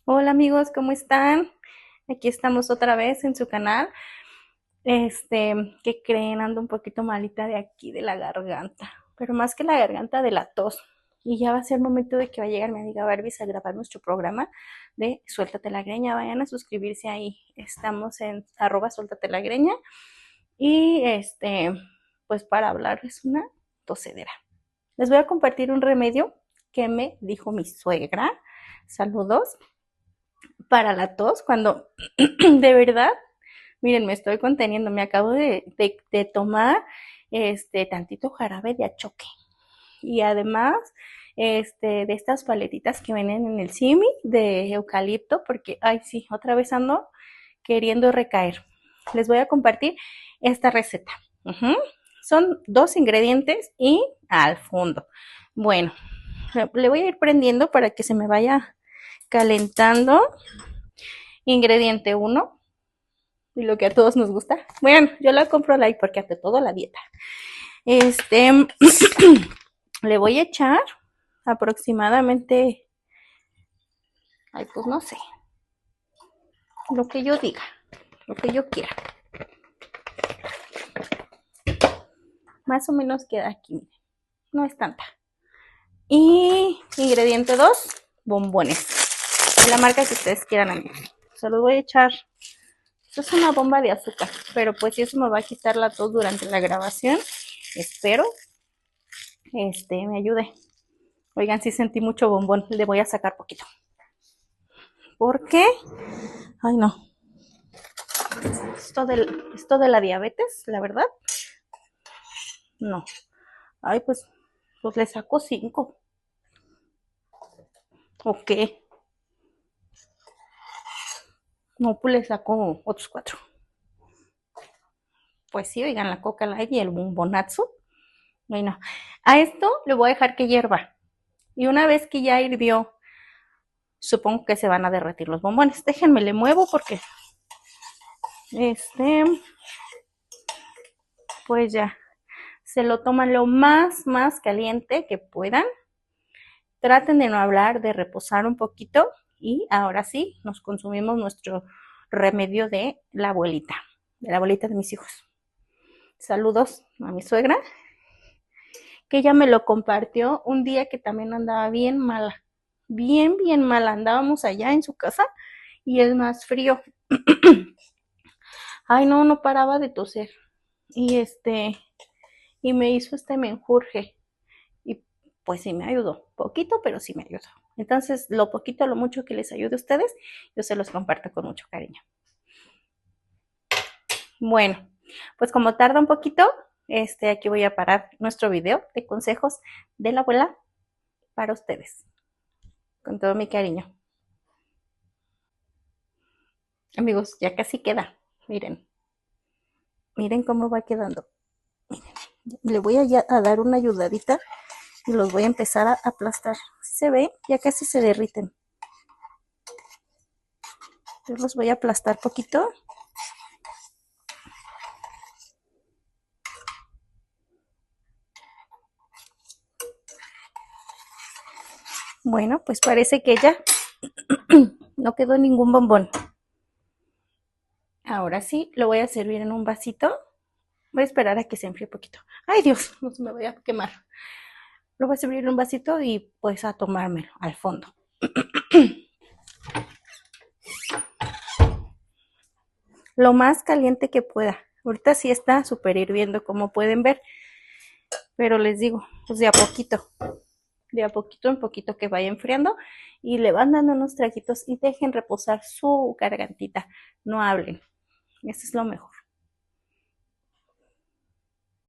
Hola amigos, ¿cómo están? Aquí estamos otra vez en su canal. ¿Qué creen? Ando un poquito malita de aquí, de la garganta, pero más que la garganta, de la tos. Y ya va a ser momento de que va a llegar mi amiga Barbies a grabar nuestro programa de Suéltate la Greña. Vayan a suscribirse ahí. Estamos en @suéltate la greña. Y pues para hablarles una tosedera. Les voy a compartir un remedio que me dijo mi suegra. Saludos para la tos, cuando de verdad, miren, me estoy conteniendo, me acabo de tomar tantito jarabe de achoque y además de estas paletitas que vienen en el Simi de eucalipto, porque, ay sí, otra vez ando queriendo recaer. Les voy a compartir esta receta. Son 2 ingredientes y al fondo. Bueno, le voy a ir prendiendo para que se me vaya calentando. Ingrediente uno, y lo que a todos nos gusta. Bueno, yo la compro light porque hace todo la dieta. Le voy a echar aproximadamente, ay, pues no sé, lo que yo diga, lo que yo quiera. Más o menos queda aquí, no es tanta. Y ingrediente 2, bombones. De la marca que ustedes quieran, amigos. Se los voy a echar. Esto es una bomba de azúcar, pero pues si eso me va a quitar la tos durante la grabación, espero me ayude. Oigan, sí sentí mucho bombón, le voy a sacar poquito. ¿Por qué? Ay, no. Esto de la diabetes, la verdad, no. Ay, pues le saco 5. ¿O qué? No, pues le saco otros 4. Pues sí, oigan, la coca light y el bombonazo. Bueno, a esto le voy a dejar que hierva. Y una vez que ya hirvió, supongo que se van a derretir los bombones. Déjenme, le muevo porque pues ya, se lo toman lo más caliente que puedan. Traten de no hablar, de reposar un poquito y ahora sí nos consumimos nuestro remedio de la abuelita de mis hijos. Saludos a mi suegra, que ella me lo compartió un día que también andaba bien mala, bien mala. Andábamos allá en su casa y es más frío. Ay, no paraba de toser. Y y me hizo menjurje. Y pues sí me ayudó, poquito, pero sí me ayudó. Entonces, lo poquito, lo mucho que les ayude a ustedes, yo se los comparto con mucho cariño. Bueno, pues como tarda un poquito, aquí voy a parar nuestro video de consejos de la abuela para ustedes, con todo mi cariño. Amigos, ya casi queda, miren cómo va quedando. Miren, le voy a dar una ayudadita y los voy a empezar a aplastar. ¿Sí se ve? Ya casi se derriten. Yo los voy a aplastar poquito. Bueno, pues parece que ya no quedó ningún bombón. Ahora sí, lo voy a servir en un vasito. Voy a esperar a que se enfríe un poquito. Ay, Dios, no se me voy a quemar. Lo voy a servir en un vasito y pues a tomármelo al fondo. Lo más caliente que pueda. Ahorita sí está súper hirviendo, como pueden ver. Pero les digo, pues de a poquito en poquito que vaya enfriando y le van dando unos traguitos y dejen reposar su gargantita. No hablen. Eso es lo mejor.